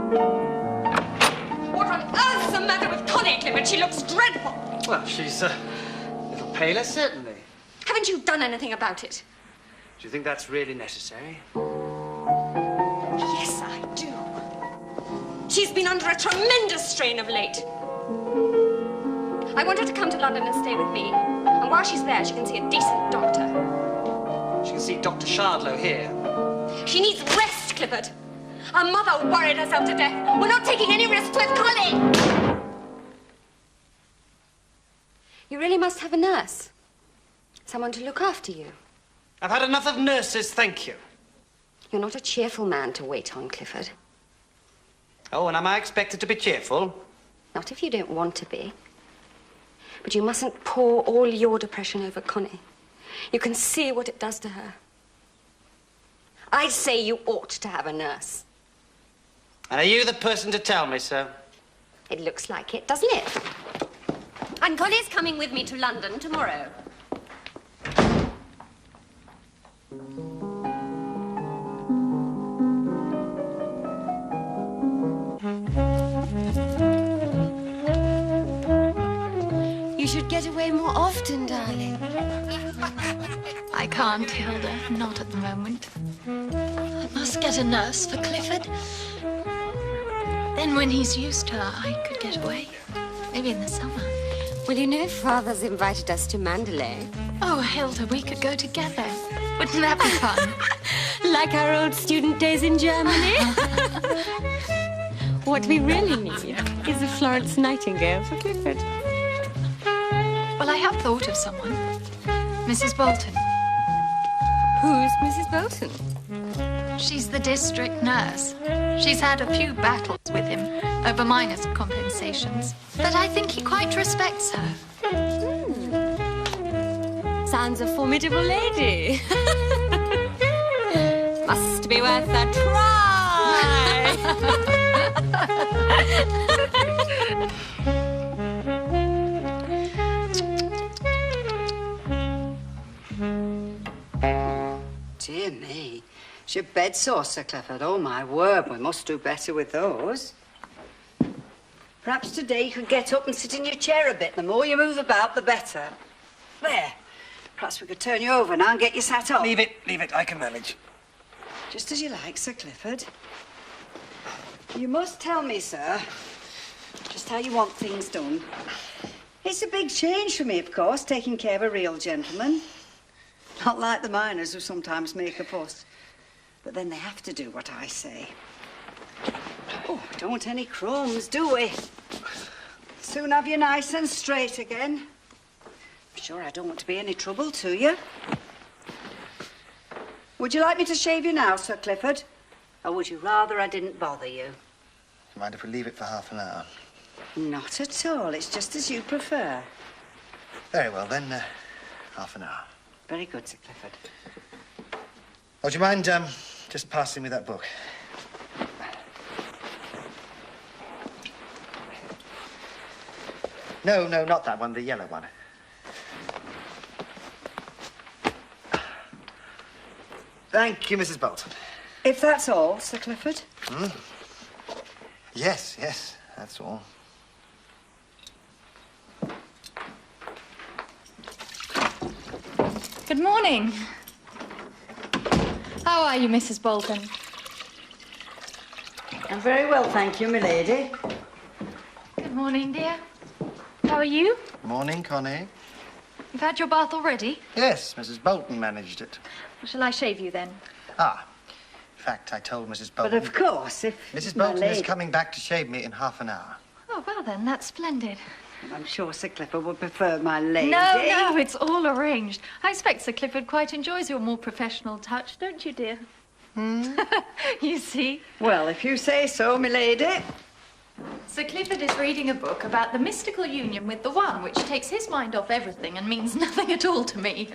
What on earth's the matter with Connie, Clifford? She looks dreadful. Well, she's a little paler, certainly. Haven't you done anything about it? Do you think that's really necessary? Yes, I do. She's been under a tremendous strain of late. I want her to come to London and stay with me. And while she's there, she can see a decent doctor. She can see Dr. Shardlow here. She needs rest, Clifford. Her mother worried herself to death. We're not taking any risks with Connie. You really must have a nurse. Someone to look after you. I've had enough of nurses, thank you. You're not a cheerful man to wait on, Clifford. Oh, and am I expected to be cheerful? Not if you don't want to be. But you mustn't pour all your depression over Connie. You can see what it does to her. I say you ought to have a nurse. And are you the person to tell me so? It looks like it, doesn't it? And Connie's coming with me to London tomorrow. You should get away more often, darling. I can't, Hilda. Not at the moment. I must get a nurse for Clifford. Then when he's used to her, I could get away. Maybe in the summer. Well, you know Father's invited us to Mandalay. Oh, Hilda, we could go together. Wouldn't that be fun? Like our old student days in Germany. What we really need is a Florence Nightingale for Clifford. Well, I have thought of someone. Mrs. Bolton. Who's Mrs. Bolton? She's the district nurse. She's had a few battles with him over minor compensations, but I think he quite respects her. Sounds a formidable lady. Must be worth a try. Dear me. Is your bed sore, Sir Clifford? Oh, my word, we must do better with those. Perhaps today you could get up and sit in your chair a bit. The more you move about, the better. There. Perhaps we could turn you over now and get you sat up. Leave it, I can manage. Just as you like, Sir Clifford. You must tell me, sir, just how you want things done. It's a big change for me, of course, taking care of a real gentleman. Not like the miners who sometimes make a fuss. But then they have to do what I say. Oh, don't want any crumbs, do we? Soon have you nice and straight again. I'm sure I don't want to be any trouble to you. Would you like me to shave you now, Sir Clifford? Or would you rather I didn't bother you? Do you mind if we leave it for half an hour? Not at all. It's just as you prefer. Very well, then, half an hour. Very good, Sir Clifford. Oh, do you mind, just passing me that book? No, not that one, the yellow one. Thank you, Mrs. Bolton. If that's all, Sir Clifford. Yes, that's all. Good morning. How are you, Mrs. Bolton? I'm very well, thank you, my lady. Good morning, dear. How are you? Morning, Connie. You've had your bath already? Yes, Mrs. Bolton managed it. Well, shall I shave you then? In fact, I told Mrs. But Bolton... of course, if Mrs. my Bolton lady... is coming back to shave me in half an hour. Oh, well then, that's splendid. I'm sure Sir Clifford would prefer my lady. No, it's all arranged. I expect Sir Clifford quite enjoys your more professional touch, don't you, dear? You see? Well, if you say so, my lady. Sir Clifford is reading a book about the mystical union with the One, which takes his mind off everything and means nothing at all to me.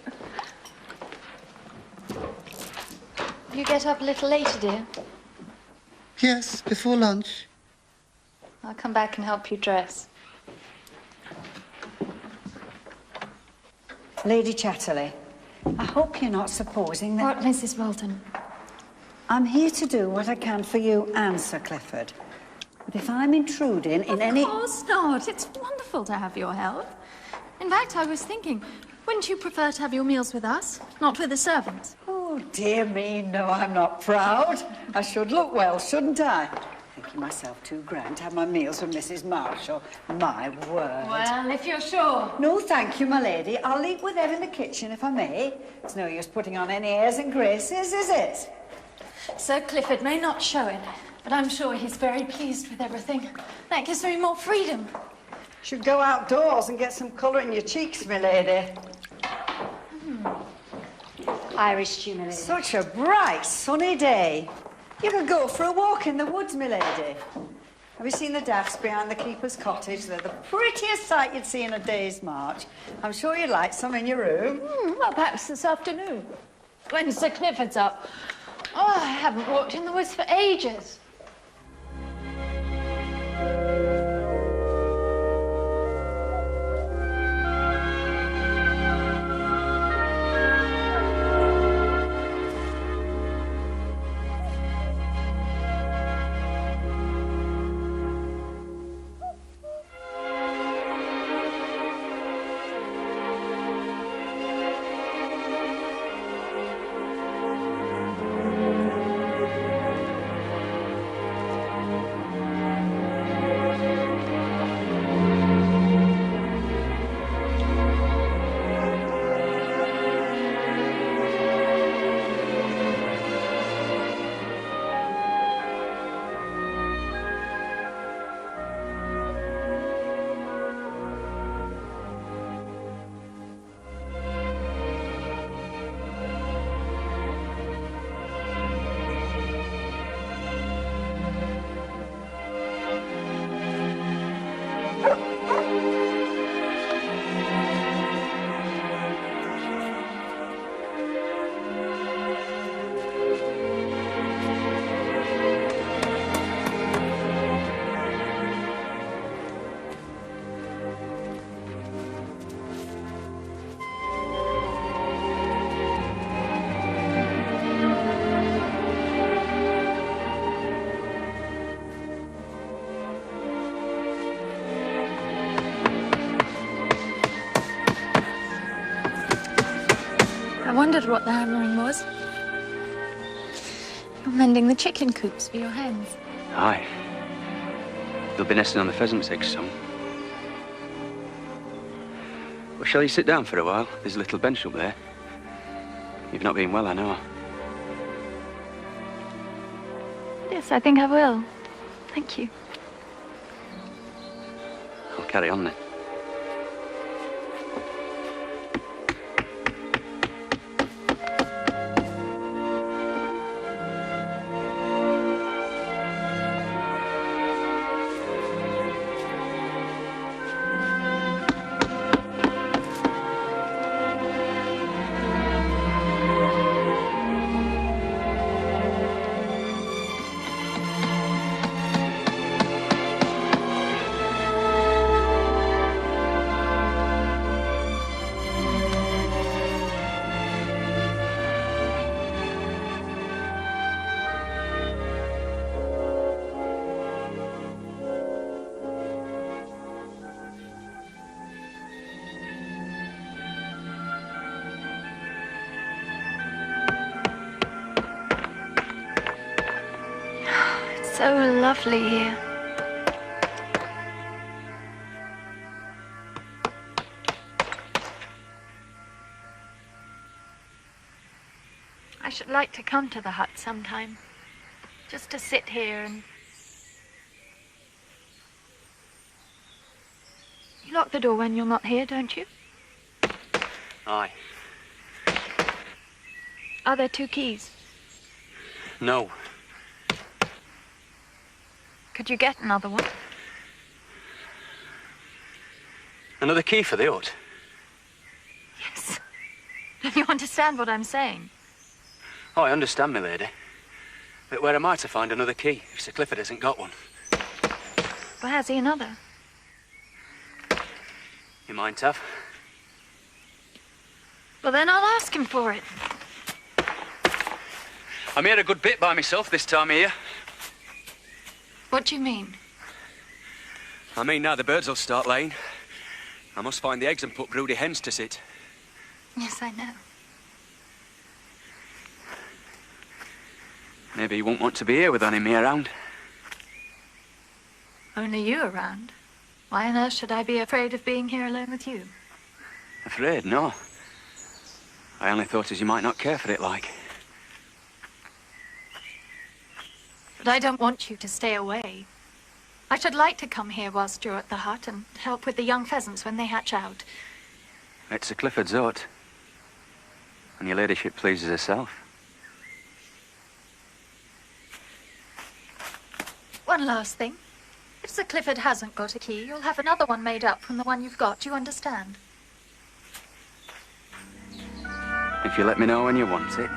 You get up a little later, dear? Yes, before lunch. I'll come back and help you dress. Lady Chatterley, I hope you're not supposing that... What, Mrs. Bolton? I'm here to do what I can for you and Sir Clifford. But if I'm intruding in any... Of course not. It's wonderful to have your help. In fact, I was thinking, wouldn't you prefer to have your meals with us, not with the servants? Oh, dear me, no, I'm not proud. I should look well, shouldn't I? Thinking myself too grand to have my meals with Mrs. Marshall. My word. Well, if you're sure. No, thank you, my lady. I'll eat with her in the kitchen, if I may. It's no use putting on any airs and graces, is it? Sir Clifford may not show it, but I'm sure he's very pleased with everything. That gives me more freedom. Should go outdoors and get some colour in your cheeks, my lady. Irish stew, my lady. Such a bright, sunny day. You could go for a walk in the woods, my lady. Have you seen the daffs behind the keeper's cottage? They're the prettiest sight you'd see in a day's march. I'm sure you'd like some in your room. Well, perhaps this afternoon, when Sir Clifford's up. Oh, I haven't walked in the woods for ages. I wondered what the hammering was. You're mending the chicken coops for your hens. Aye. They'll be nesting on the pheasant's eggs soon. Well, shall you sit down for a while? There's a little bench up there. You've not been well, I know. Yes, I think I will. Thank you. I'll carry on then. So lovely here. I should like to come to the hut sometime, just to sit here and... You lock the door when you're not here, don't you? Aye. Are there 2 keys? No. Could you get another one? Another key for the hut? Yes. Don't you understand what I'm saying? Oh, I understand, my lady. But where am I to find another key if Sir Clifford hasn't got one? Well, has he another? You might have. Well, then I'll ask him for it. I'm here a good bit by myself this time of year. What do you mean? I mean, now the birds will start laying. I must find the eggs and put broody hens to sit. Yes, I know. Maybe you won't want to be here with only me around. Only you around. Why on earth should I be afraid of being here alone with you? Afraid? No. I only thought as you might not care for it, like. But I don't want you to stay away. I should like to come here whilst you're at the hut and help with the young pheasants when they hatch out. It's Sir Clifford's hut. And your ladyship pleases herself. One last thing. If Sir Clifford hasn't got a key, you'll have another one made up from the one you've got. Do you understand? If you let me know when you want it.